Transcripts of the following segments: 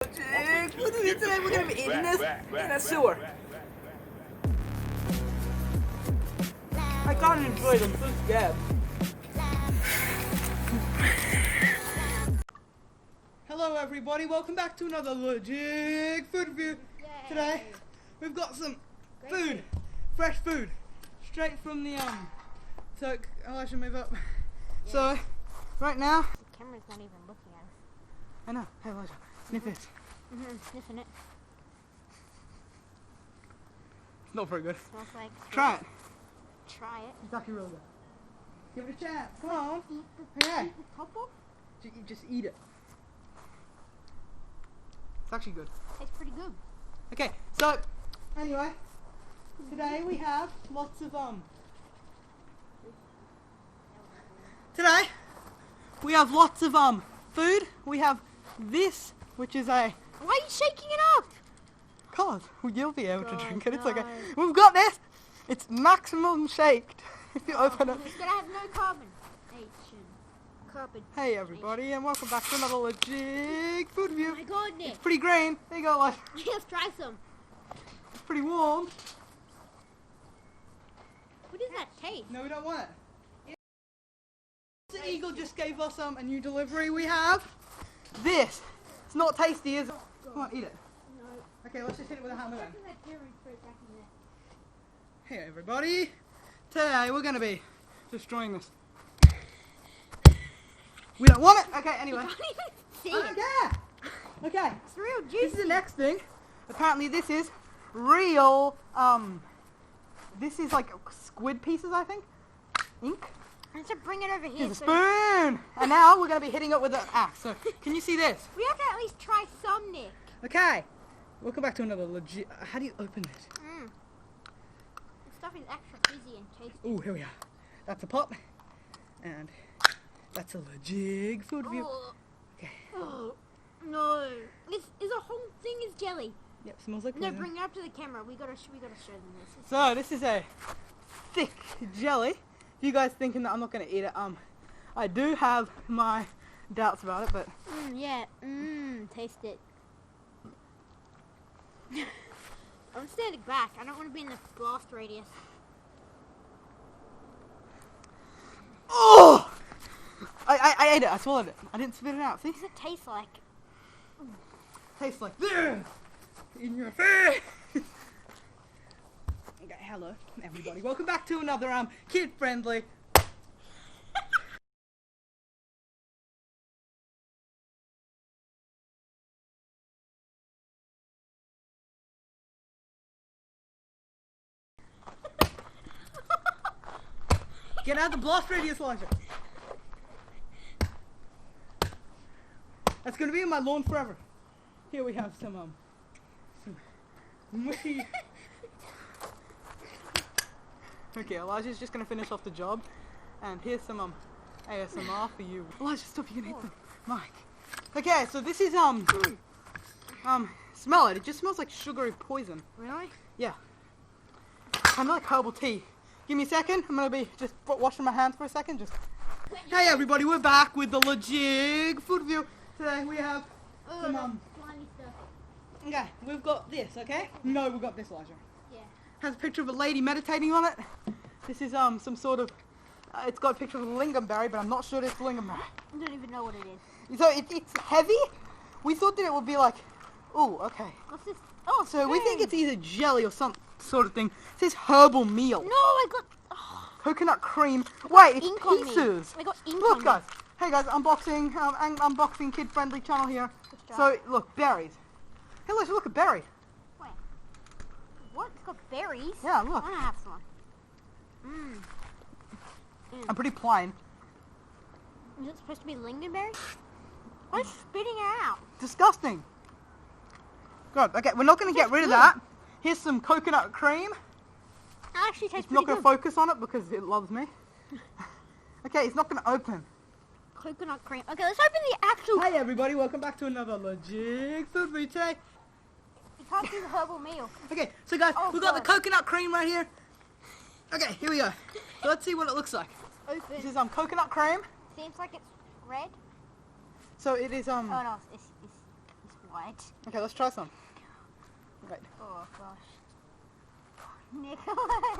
Today we're gonna be eating this in a sewer. I can't enjoy them, so scared. Hello everybody, welcome back to another Legit Food Review. Today we've got some food, fresh food, straight from the so I should move up. Yeah. So right now the camera's not even looking at us. I know. Hey Elijah, sniff it. Sniffing it. It's not very good. Smells like. Try it. Try it. It's actually really good. Give it a chance. Come on. Okay. Eat the top off? Just eat it. It's actually good. Tastes pretty good. Okay, so anyway, today we have lots of Today we have lots of food. We have this, which is a. Why are you shaking it up? Cause you'll be able to drink it. It's no. okay. We've got this. It's maximum shaked. If you open it. It's gonna have no carbon. Carbon. Hey everybody, and welcome back to another Legit Food Review. Oh my god, Nick. It's pretty green. There you go, like. Let's try some. It's pretty warm. What does that taste? No, we don't want it. The Eagle just gave us a new delivery. We have this. It's not tasty, is it? Come on, eat it. No. Okay, let's just hit it with a hammer then. That for a second there. Hey everybody, today we're going to be destroying this. We don't want it. Okay, anyway. You can't even see I don't it. care. Okay, It's real juicy. this is the next thing. Apparently this is real, this is like squid pieces, I think. Ink. Let's bring it over here. Here's a spoon. And now we're going to be hitting it with an axe. So, can you see this? We have to at least try some, Nick. Okay. Welcome back to another legit. How do you open it? This stuff is extra fizzy and tasty. Oh, here we are. That's a pop. And that's a legit food review. Oh. Okay. Oh, no. This is a whole thing is jelly. Yep, smells like No, poison. bring it up to the camera. We gotta show them this. So, this is a thick jelly. You guys thinking that I'm not going to eat it? I do have my doubts about it, but Yeah. Taste it. I'm standing back. I don't want to be in the blast radius. oh! I ate it. I swallowed it. I didn't spit it out. See? What does it taste like? Tastes like this in your face. Okay, hello everybody. Welcome back to another kid-friendly. Get out of the blast radius, Elijah. That's gonna be in my lawn forever. Here we have some mushy. Okay, Elijah's just gonna finish off the job, and here's some ASMR for you. Elijah, stop! You can hit the mic. Okay, so this is smell it. It just smells like sugary poison. Really? Yeah. Kind of like herbal tea. Give me a second. I'm gonna be just washing my hands for a second. Just. Hey everybody, we're back with the Legit Food Review. Today we have some slimy stuff. Okay, we've got this. Okay. No, we've got this, Elijah. Yeah. Has a picture of a lady meditating on it. This is some sort of. It's got a picture of a lingonberry, but I'm not sure it's lingonberry. I don't even know what it is. So it's heavy. We thought that it would be like. Ooh, okay. What's this? Oh, So we think it's either jelly or some sort of thing. It says herbal meal. No, I got. Coconut cream. Wait, it's ink on me. pieces. I got ink Look, on guys. Hey, guys. Unboxing. Unboxing kid-friendly channel here. So look, berries. Hey, let's look at berries. Wait. What? It's got berries? Yeah, I look. want to have some. I'm pretty plain. Is it supposed to be lingonberry? Why are you spitting it out? Disgusting. Good. Okay, we're not going to get rid of that. Here's some coconut cream. It actually tastes I'm not pretty going to good. focus on it because it loves me. Okay, it's not going to open. Coconut cream. Okay, let's open the actual. Hey everybody, welcome back to another Legit Food Review today. You can't do the herbal meal. Okay, so guys, Oh, we've got the God. coconut cream right here. Okay, here we go. So let's see what it looks like. Open. This is coconut cream. Seems like it's red. So it is Oh no, it's What? Okay, let's try some. Right. Oh gosh. Nicholas. What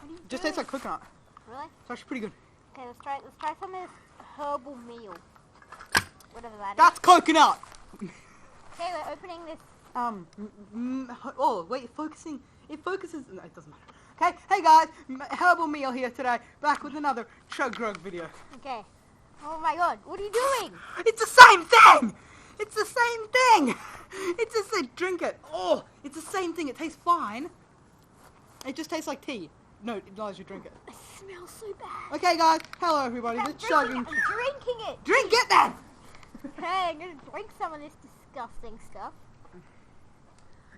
are you Just doing? tastes like coconut. Really? It's actually pretty good. Okay, let's try some of this herbal meal. Whatever that is. That's coconut! Okay, we're opening this. Oh, wait, it focuses, no, it doesn't matter. Okay, hey guys, Herbal Meal here today, back with another Chug Grug video. Okay. Oh my god, what are you doing? It's the same thing! It's the same thing! It's just a drink it. Oh, it's the same thing, it tastes fine. It just tastes like tea. No, it allows you to drink it. It smells so bad. Okay guys, hello everybody, I'm we're drinking chugging. it. I'm drinking it. Drink it then! Okay, I'm gonna drink some of this disgusting stuff.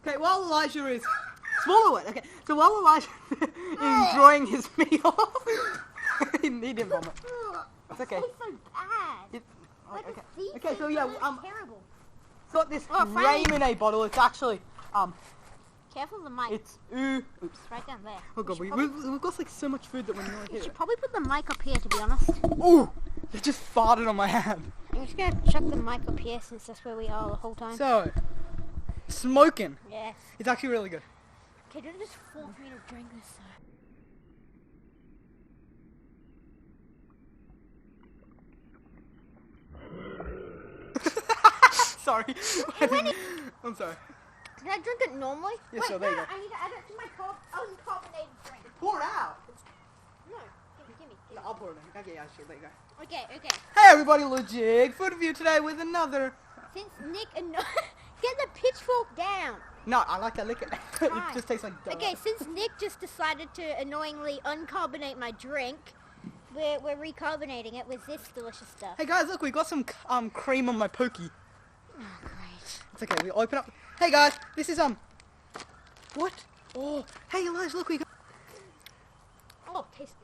Okay, while Elijah is... Swallow it! Okay, so while Elijah is enjoying his meal... he didn't vomit. It's okay. It tastes so bad. It, Like okay. the seeds Okay, so yeah, terrible. got this Oh, finally. Raymond bottle. It's actually, Careful of the mic. it's, oops. It's right down there. Oh god, You should we've got like so much food that we're not You here. should probably put the mic up here, to be honest. Ooh! It just farted on my hand. I'm just gonna chuck the mic up here since that's where we are the whole time. So, smoking. Yes. It's actually really good. Okay, don't just force me to drink this. Sorry. I'm sorry. Can I drink it normally? Yeah, Wait, sure, there you no, go. I need to add it to my uncarbonated drink. Pour it out. No, give me. No, I'll pour it in. Okay, yeah, sure, there you go. Okay. Hey everybody, Legit Food Review today with another... Since Nick get the pitchfork down. No, I like that liquor. It Fine. just tastes like dough. Okay, since Nick just decided to annoyingly uncarbonate my drink, we're recarbonating it with this delicious stuff. Hey guys, look, we got some cream on my pokey. Oh, great. It's okay, we open up. Hey guys, this is what? Oh, hey Elijah, look, we got. Oh, tasty.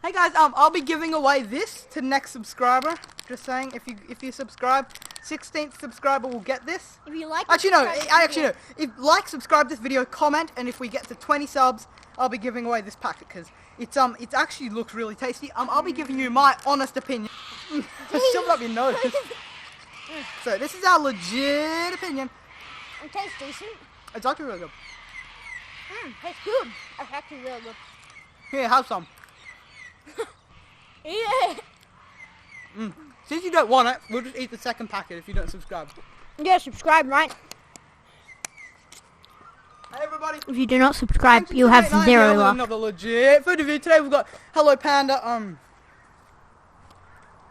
Hey guys, I'll be giving away this to next subscriber. Just saying, if you subscribe, 16th subscriber will get this. If you like, Actually no, subscribe to I the actually video. no. If subscribe this video, comment, and if we get to 20 subs, I'll be giving away this packet because it's actually looks really tasty. I'll be giving you my honest opinion. Shove it up your nose. So this is our legit opinion. It tastes decent. It's actually really good. Tastes good. It's actually really good. Here, have some. Yeah. Since you don't want it, we'll just eat the second packet if you don't subscribe. Yeah, subscribe, right? Hey everybody. If you do not subscribe, Thanks for you have tuning in. zero I'm here with luck. Another legit food review. Today we've got Hello Panda,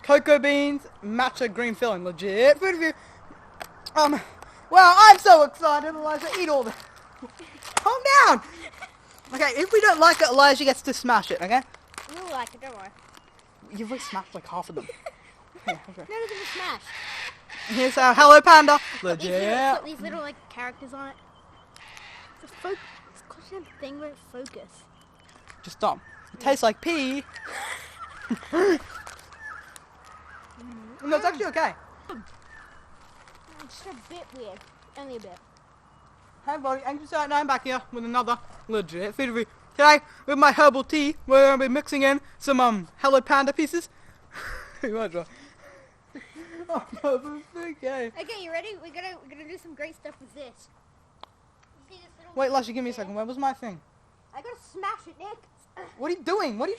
cocoa beans, matcha green filling. Legit food review. Well, I'm so excited, Elijah. Eat all the. Calm down. Okay, if we don't like it, Elijah gets to smash it. Okay. You'll like it, don't worry. You've already smashed like half of them. Yeah, okay. None of them are smashed. Here's our Hello Panda. These Legit. these little like characters on it. It's a it's a constant thing where it focus. Just stop. It tastes like pee. No, it's actually okay. It's just a bit weird. Only a bit. Hey everybody, Anxious Out 9 back here with another legit food review. Today, with my herbal tea, we're going to be mixing in some Hello Panda pieces. You might as well. Oh no, it's okay. Okay, you ready? We're gonna do some great stuff with this. You see this little Wait, Lashley, give me a second. Where was my thing? I gotta smash it, Nick. What are you doing? What are you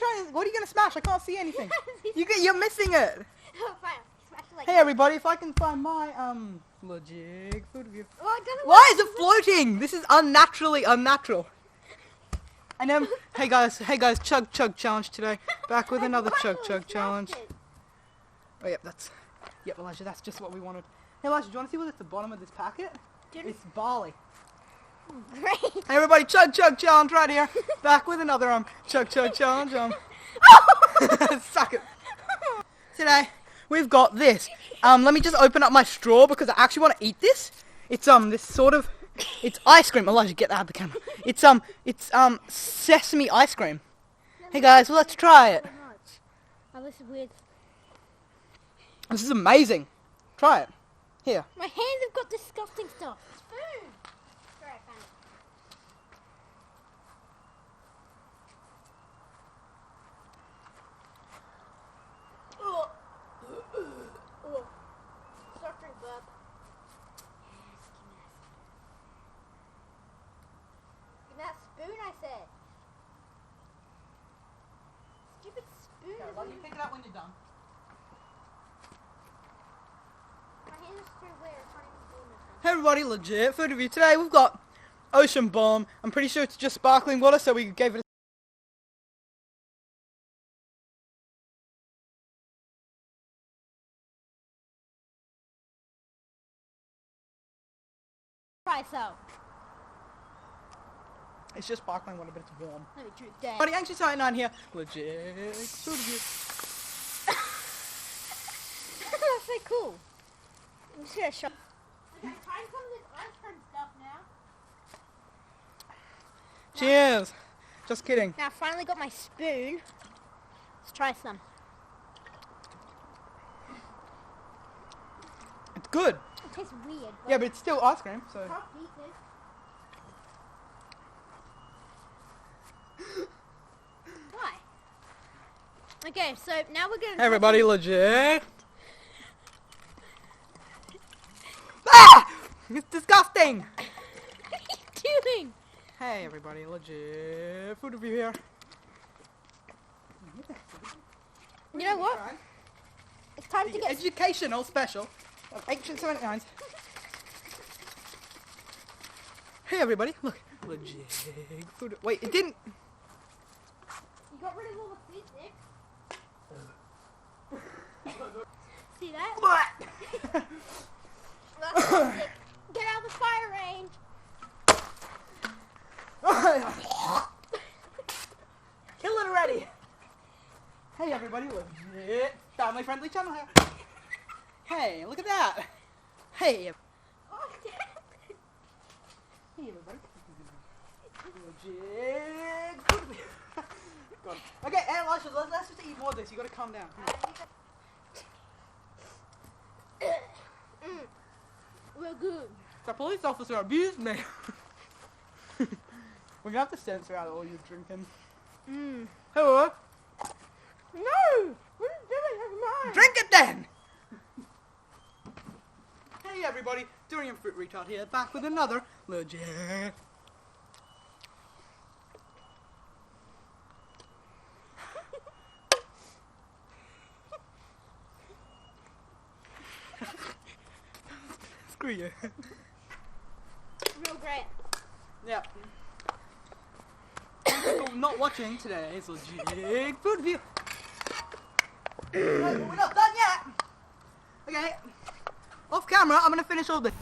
going to smash? I can't see anything. You're missing it. Oh, fine. Smash it like Hey everybody, if I can find my legit food review. Oh, I don't know Why is it floating? This is unnaturally unnatural. And hey guys, chug challenge today. Back with another chug challenge. Oh yep, Elijah, that's just what we wanted. Hey Elijah, do you want to see what's at the bottom of this packet? It's barley. Great. Hey everybody, chug challenge right here. Back with another chug challenge. Suck it. Today we've got this. Let me just open up my straw because I actually want to eat this. It's this sort of, it's ice cream. Elijah, get that out of the camera. It's sesame ice cream. Hey guys, well, let's try it. Oh, this is weird. This is amazing. Try it. Here. My hands have got disgusting stuff. It's food. Sorry, I found it. Oh. Soft drink burp. everybody. You pick it up when you're done. Hey everybody, legit food review. Today we've got Ocean Bomb. I'm pretty sure it's just sparkling water, so we gave it a Try some. It's just sparkling water, but it's warm. Let me drink that. Buddy, Anxious 99 here. Legit food review. That's so cool. I'm just gonna show. Okay, trying some of this ice cream stuff now. Cheers. Just kidding. Now I finally got my spoon. Let's try some. It's good. It tastes weird. Yeah, but it's still ice cream, so. Top pieces. Why? Okay, so now we're gonna. Hey everybody, legit. Ah! It's disgusting. What are you doing? Hey everybody, legit food review here. You know what? It's time to The get. educational special of Ancient 79s. Hey everybody, look. Legit food. Wait, it didn't. You got rid of all the physics. See that? What? That's plastic. Get out of the fire range. Kill it already. Hey everybody, legit family friendly channel here. Hey, look at that. Hey. Oh, Hey everybody. Legit food. God. Okay, and Elisha, let's just eat more of this. You gotta calm down. We're good. The police officer abused me. We're gonna have to censor out all you drinking. Hello? No! What are you doing? That's mine. Drink it then! Hey everybody, Durian Fruit Retard here, back with another legit. Screw you. Real great. Yeah. So not watching today's legit food review. We're not done yet. Okay. Off camera, I'm gonna finish all this.